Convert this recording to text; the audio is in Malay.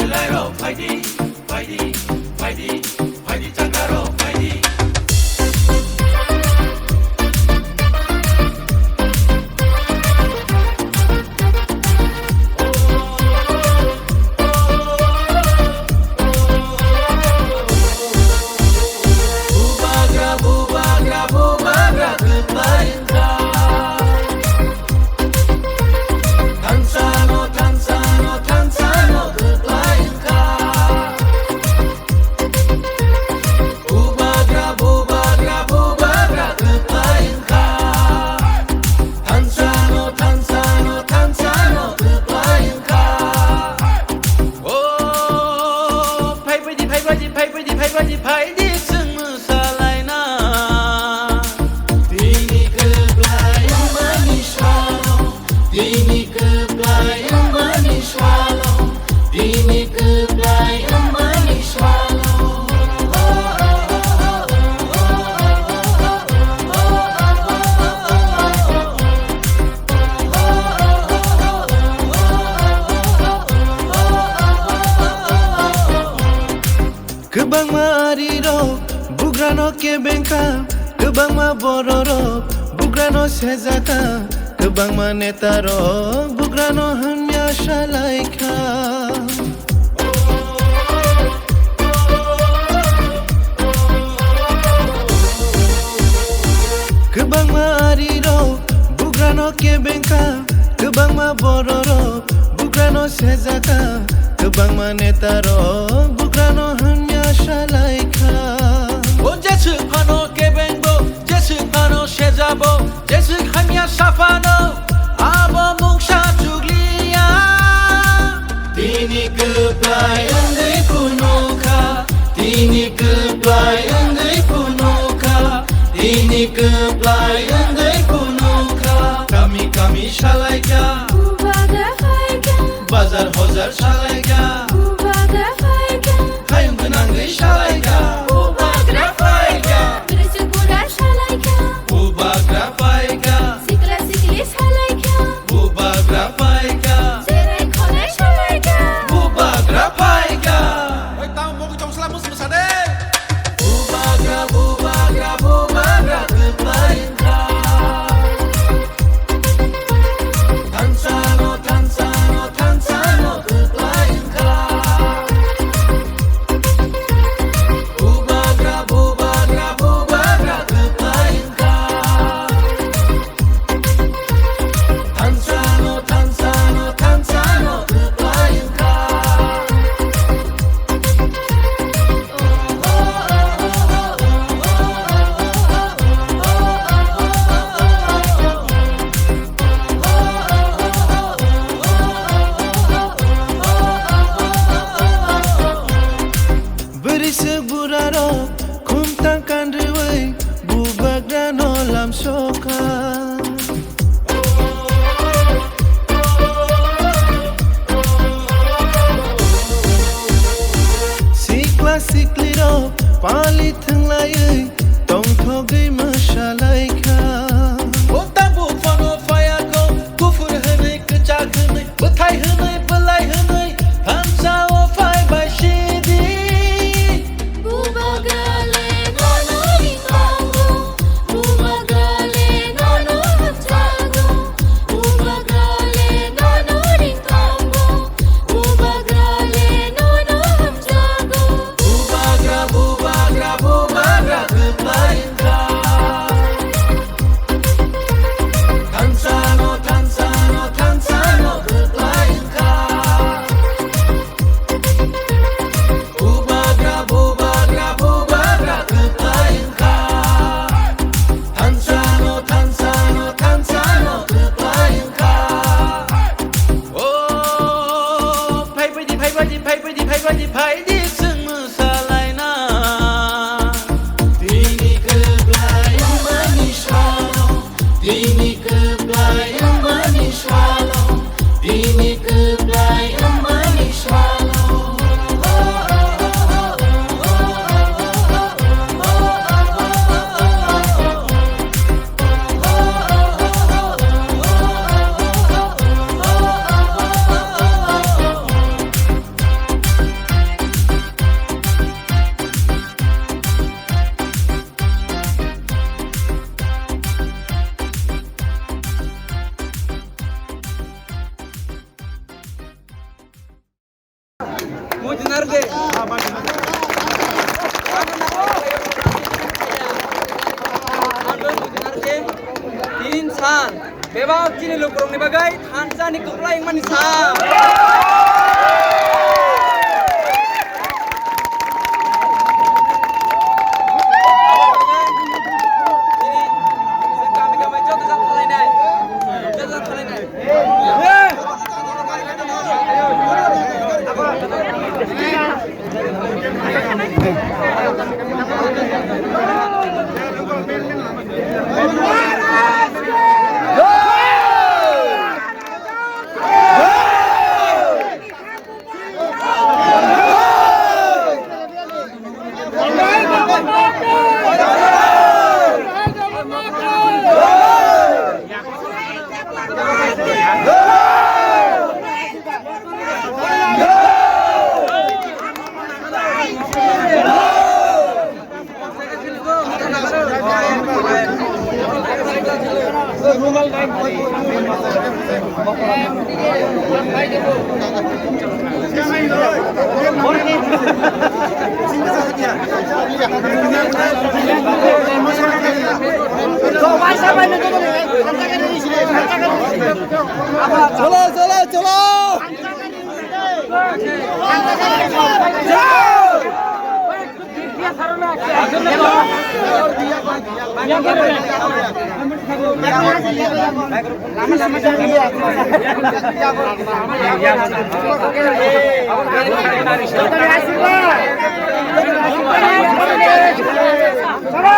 lại rồi phải đi, phải đi, phải đi, phải đi chẳng cả rồi phải đi. Kebang mariro, bugrano kebenka, kebang ma bororo, bugrano sezata, kebang ma netaro, bugrano hanya shalaika. Kebang mariro, bugrano kebenka, kebang ma bororo, bugrano sezata, kebang ma netaro, bugrano hanya shalaika. O jesu pano kebengo, jesu pano shezabo, jesu hanya safano, abo mungsha juglia. Tini keplai andai punuka, tini keplai andai punuka, tini keplai andai punuka. Kami shalaika, bazar hozar shalaika, hayung kenangai shalaika. Seburaro kumtangkan rewai bubak dan olam soka. Sikla sikliro palit thenglai tong thogai masalaika. Otak bu fano fayako kufur henai kecak henai betai henai belai henai hamsa o fai bai shidi. Insan, bebas cini lu kurang ni bagai, hansa ni kuplai yang manisa. চলো চলো চলো Salah.